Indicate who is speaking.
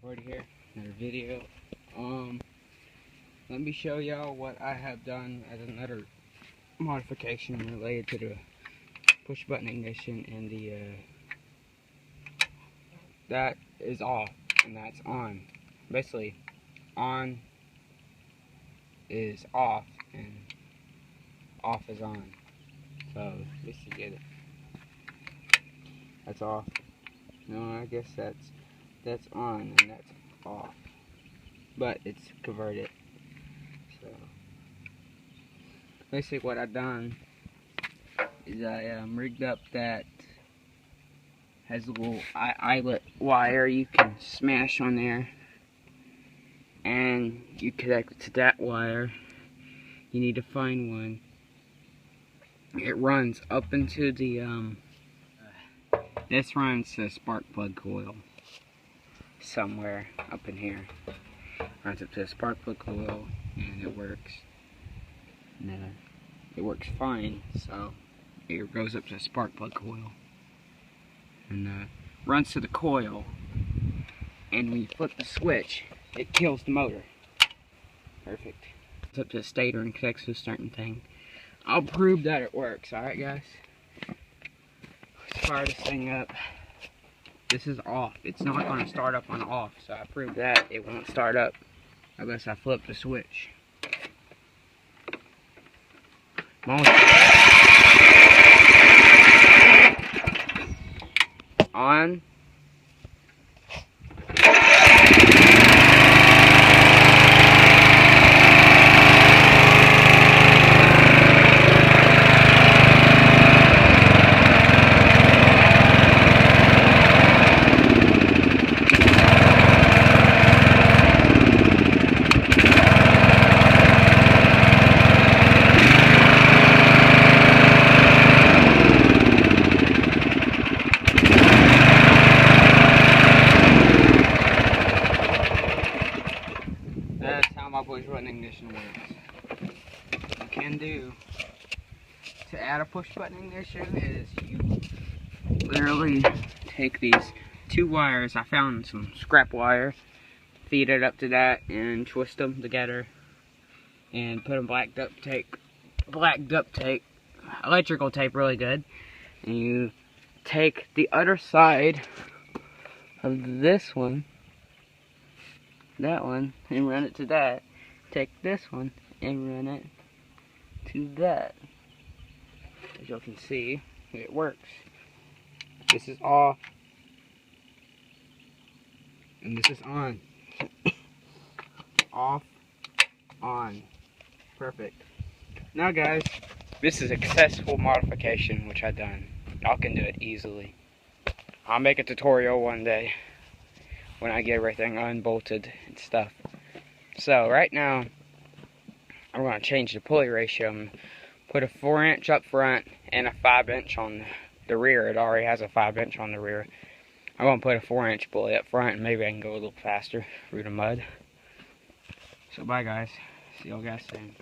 Speaker 1: Right here, another video. Let me show y'all what I have done as another modification related to the push button ignition, and the that is off and that's on. Basically, on is off and off is on. So just to get it, that's off. No, I guess that's on and that's off, but it's converted. So basically what I've done is I rigged up that has a little eyelet wire you can smash on there, and you connect it to that wire. You need to find one. It runs up into the this runs to the spark plug coil somewhere up in here. Runs up to the spark plug coil and it works. And it works fine, so it goes up to the spark plug coil and runs to the coil, and when you flip the switch it kills the motor. Perfect. It's up to the stator and connects to a certain thing. I'll prove that it works. Alright guys, let's fire this thing up. This is off. It's not going to start up on off, so I proved that it won't start up unless I flip the switch. On. That's how my push button ignition works. What you can do to add a push button ignition is you literally take these two wires. I found some scrap wire, feed it up to that, and twist them together, and put in black duct tape, electrical tape, really good. And you take the other side of this one, that one, and run it to that. Take this one and run it to that. As you can see, it works. This is off and this is on. Off, on. Perfect. Now guys, this is a successful modification which I've done. Y'all can do it easily. I'll make a tutorial one day when I get everything unbolted and stuff. So right now, I'm going to change the pulley ratio. Put a 4-inch up front and a 5-inch on the rear. It already has a 5-inch on the rear. I'm going to put a 4-inch pulley up front, and maybe I can go a little faster through the mud. So bye guys. See y'all guys soon.